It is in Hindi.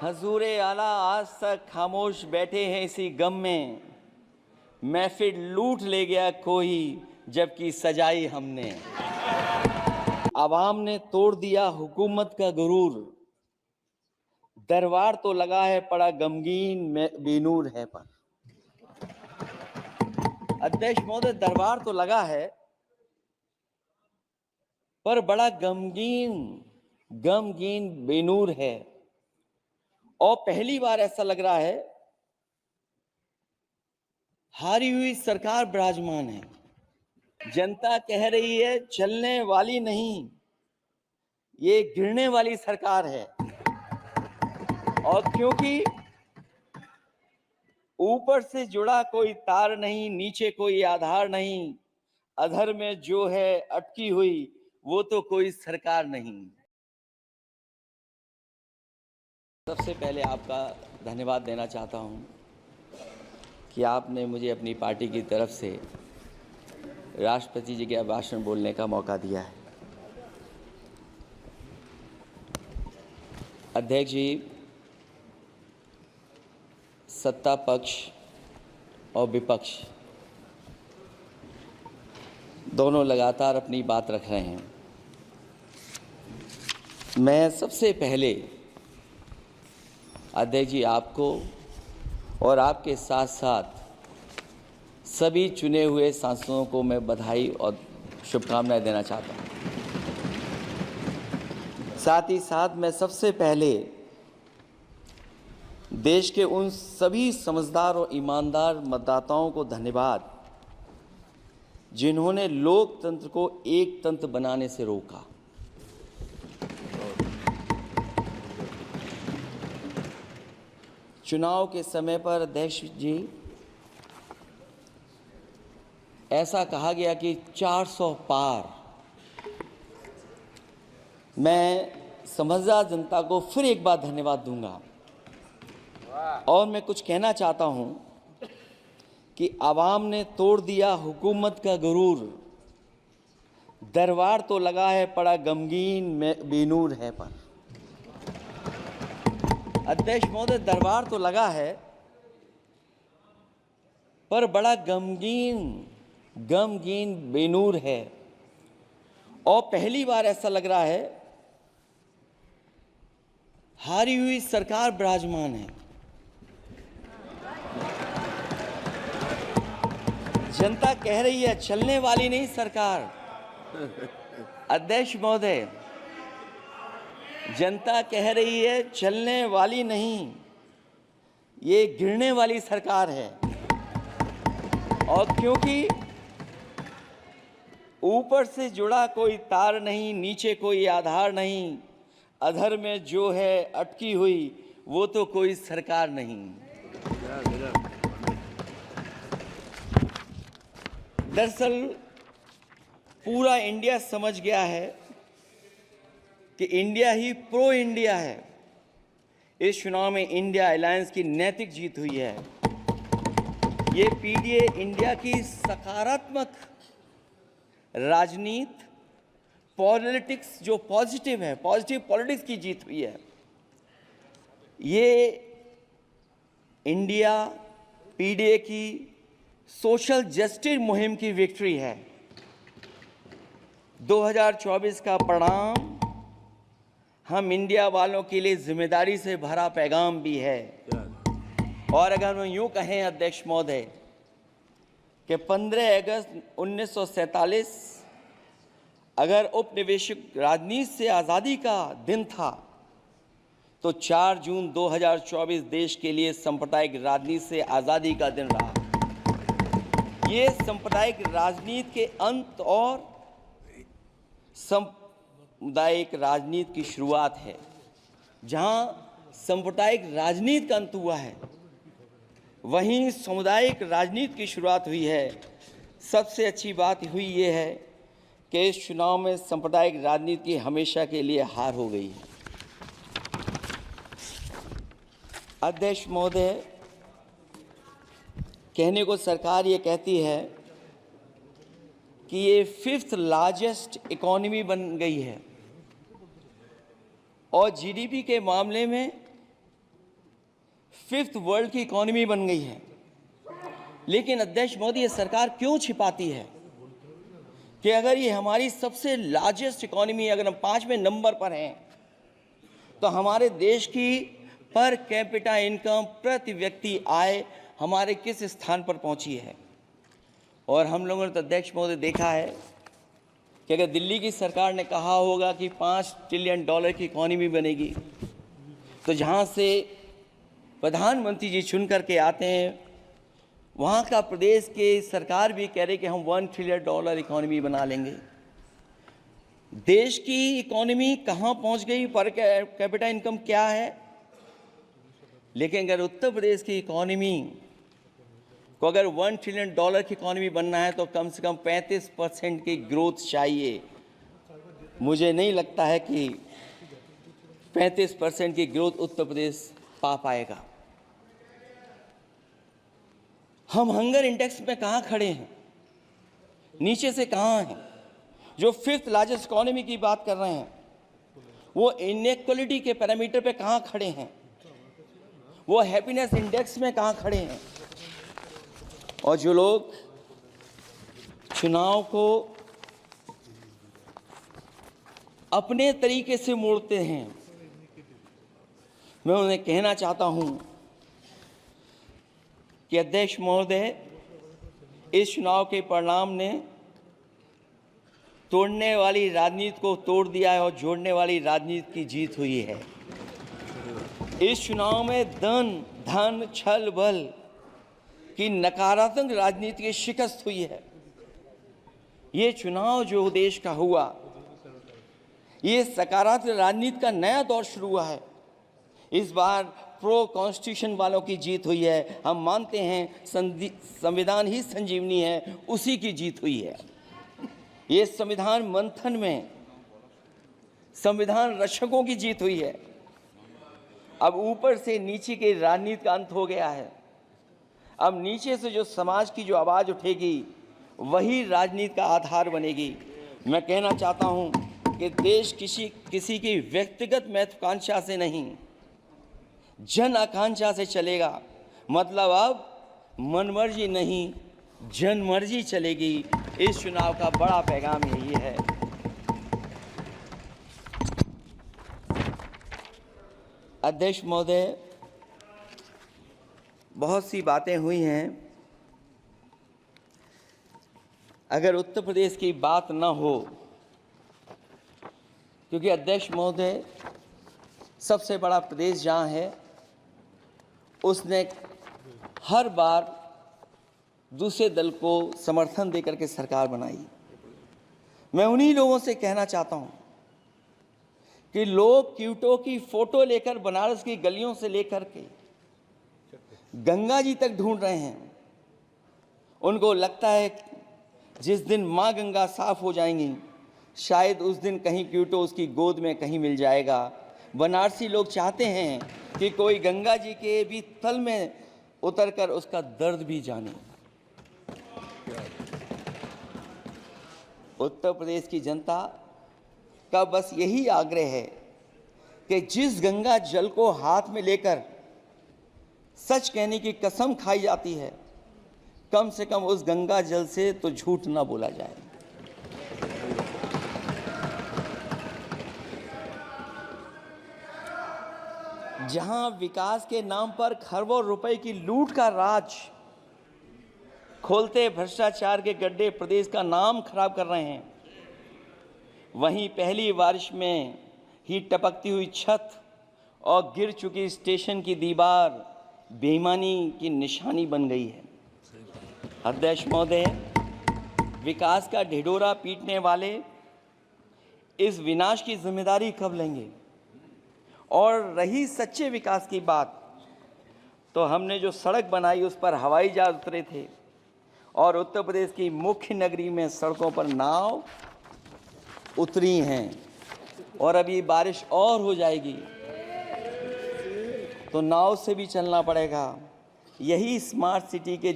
हजूर आला आज तक खामोश बैठे हैं इसी गम में, महफिल लूट ले गया कोई जबकि सजाई हमने। आवाम ने तोड़ दिया हुकूमत का गुरूर, दरबार तो लगा है पड़ा गमगीन बेनूर है पर। अध्यक्ष महोदय, दरबार तो लगा है पर बड़ा गमगीन बेनूर है। और पहली बार ऐसा लग रहा है हारी हुई सरकार विराजमान है। जनता कह रही है चलने वाली नहीं, ये गिरने वाली सरकार है। और क्योंकि ऊपर से जुड़ा कोई तार नहीं, नीचे कोई आधार नहीं, अधर में जो है अटकी हुई वो तो कोई सरकार नहीं। सबसे पहले आपका धन्यवाद देना चाहता हूं कि आपने मुझे अपनी पार्टी की तरफ से राष्ट्रपति जी के भाषण बोलने का मौका दिया है। अध्यक्ष जी, सत्ता पक्ष और विपक्ष दोनों लगातार अपनी बात रख रहे हैं। मैं सबसे पहले अध्यक्ष जी आपको और आपके साथ साथ सभी चुने हुए सांसदों को मैं बधाई और शुभकामनाएं देना चाहता हूं। साथ ही साथ मैं सबसे पहले देश के उन सभी समझदार और ईमानदार मतदाताओं को धन्यवाद जिन्होंने लोकतंत्र को एक तंत्र बनाने से रोका। चुनाव के समय पर अध्यक्ष जी ऐसा कहा गया कि 400 पार। मैं समझदार जनता को फिर एक बार धन्यवाद दूंगा और मैं कुछ कहना चाहता हूं कि आवाम ने तोड़ दिया हुकूमत का गुरूर, दरबार तो लगा है पड़ा गमगीन बेनूर है पर। अध्यक्ष महोदय, दरबार तो लगा है पर बड़ा गमगीन बेनूर है। और पहली बार ऐसा लग रहा है हारी हुई सरकार विराजमान है। जनता कह रही है चलने वाली नहीं सरकार। अध्यक्ष महोदय, जनता कह रही है चलने वाली नहीं, ये गिरने वाली सरकार है। और क्योंकि ऊपर से जुड़ा कोई तार नहीं, नीचे कोई आधार नहीं, अधर में जो है अटकी हुई वो तो कोई सरकार नहीं। दरअसल पूरा इंडिया समझ गया है कि इंडिया ही प्रो इंडिया है। इस चुनाव में इंडिया अलायंस की नैतिक जीत हुई है। ये पीडीए इंडिया की सकारात्मक राजनीति, पॉलिटिक्स जो पॉजिटिव है, पॉजिटिव पॉलिटिक्स की जीत हुई है। ये इंडिया पीडीए की सोशल जस्टिस मुहिम की विक्ट्री है। 2024 का परिणाम हम इंडिया वालों के लिए जिम्मेदारी से भरा पैगाम भी है। और अगर हम यूं कहें अध्यक्ष महोदय कि 15 अगस्त 1947 अगर उपनिवेशिक राजनीति से आज़ादी का दिन था तो 4 जून 2024 देश के लिए सांप्रदायिक राजनीति से आज़ादी का दिन रहा। ये सांप्रदायिक राजनीति के अंत और सामुदायिक राजनीति की शुरुआत है। जहां सांप्रदायिक राजनीति का अंत हुआ है वहीं सामुदायिक राजनीति की शुरुआत हुई है। सबसे अच्छी बात हुई ये है कि इस चुनाव में सांप्रदायिक राजनीति की हमेशा के लिए हार हो गई है। अध्यक्ष महोदय, कहने को सरकार ये कहती है कि ये 5th लार्जेस्ट इकोनॉमी बन गई है और जीडीपी के मामले में 5th वर्ल्ड की इकोनॉमी बन गई है। लेकिन अध्यक्ष मोदी, ये सरकार क्यों छिपाती है कि अगर ये हमारी सबसे लार्जेस्ट इकोनॉमी, अगर हम 5वें नंबर पर हैं, तो हमारे देश की पर कैपिटा इनकम, प्रति व्यक्ति आय हमारे किस स्थान पर पहुंची है। और हम लोगों ने तो अध्यक्ष महोदय देखा है कि अगर दिल्ली की सरकार ने कहा होगा कि $5 ट्रिलियन की इकोनॉमी बनेगी, तो जहां से प्रधानमंत्री जी चुन करके आते हैं, वहाँ का प्रदेश के सरकार भी कह रहे कि हम $1 ट्रिलियन इकोनॉमी बना लेंगे। देश की इकोनॉमी कहाँ पहुँच गई, पर कैपिटा इनकम क्या है। लेकिन अगर उत्तर प्रदेश की इकोनॉमी को अगर $1 ट्रिलियन की इकोनॉमी बनना है, तो कम से कम 35% की ग्रोथ चाहिए। मुझे नहीं लगता है कि 35% की ग्रोथ उत्तर प्रदेश पा पाएगा। हम हंगर इंडेक्स में कहाँ खड़े हैं, नीचे से कहाँ हैं। जो 5th लार्जेस्ट इकोनॉमी की बात कर रहे हैं, वो इनइक्वालिटी के पैरामीटर पे कहाँ खड़े हैं, वो हैप्पीनेस इंडेक्स में कहाँ खड़े हैं। और जो लोग चुनाव को अपने तरीके से मोड़ते हैं, मैं उन्हें कहना चाहता हूं कि अध्यक्ष महोदय, इस चुनाव के परिणाम ने तोड़ने वाली राजनीति को तोड़ दिया है और जोड़ने वाली राजनीति की जीत हुई है। इस चुनाव में धन छल बल की नकारात्मक राजनीति की शिकस्त हुई है। ये चुनाव जो देश का हुआ, ये सकारात्मक राजनीति का नया दौर शुरू हुआ है। इस बार प्रो कॉन्स्टिट्यूशन वालों की जीत हुई है। हम मानते हैं संविधान ही संजीवनी है, उसी की जीत हुई है। ये संविधान मंथन में संविधान रक्षकों की जीत हुई है। अब ऊपर से नीचे की राजनीति का अंत हो गया है। अब नीचे से जो समाज की जो आवाज़ उठेगी, वही राजनीति का आधार बनेगी। मैं कहना चाहता हूं कि देश किसी की व्यक्तिगत महत्वाकांक्षा से नहीं, जन आकांक्षा से चलेगा। मतलब अब मनमर्जी नहीं, जनमर्जी चलेगी। इस चुनाव का बड़ा पैगाम यही है। अध्यक्ष महोदय, बहुत सी बातें हुई हैं। अगर उत्तर प्रदेश की बात न हो, क्योंकि अध्यक्ष महोदय सबसे बड़ा प्रदेश जहाँ है, उसने हर बार दूसरे दल को समर्थन देकर के सरकार बनाई। मैं उन्हीं लोगों से कहना चाहता हूँ कि लोग क्यूटो की फोटो लेकर बनारस की गलियों से लेकर के गंगा जी तक ढूंढ रहे हैं। उनको लगता है जिस दिन माँ गंगा साफ हो जाएंगी, शायद उस दिन कहीं क्यूटो उसकी गोद में कहीं मिल जाएगा। बनारसी लोग चाहते हैं कि कोई गंगा जी के भी तल में उतरकर उसका दर्द भी जाने। उत्तर प्रदेश की जनता का बस यही आग्रह है कि जिस गंगा जल को हाथ में लेकर सच कहने की कसम खाई जाती है, कम से कम उस गंगा जल से तो झूठ ना बोला जाए। जहां विकास के नाम पर खरबों रुपए की लूट का राज खोलते भ्रष्टाचार के गड्ढे प्रदेश का नाम खराब कर रहे हैं, वहीं पहली बारिश में ही टपकती हुई छत और गिर चुकी स्टेशन की दीवार बेईमानी की निशानी बन गई है। अध्यक्ष महोदय, विकास का ढिढोरा पीटने वाले इस विनाश की जिम्मेदारी कब लेंगे? और रही सच्चे विकास की बात, तो हमने जो सड़क बनाई उस पर हवाई जहाज उतरे थे और उत्तर प्रदेश की मुख्य नगरी में सड़कों पर नाव उतरी हैं। और अभी बारिश और हो जाएगी तो नाव से भी चलना पड़ेगा। यही स्मार्ट सिटी के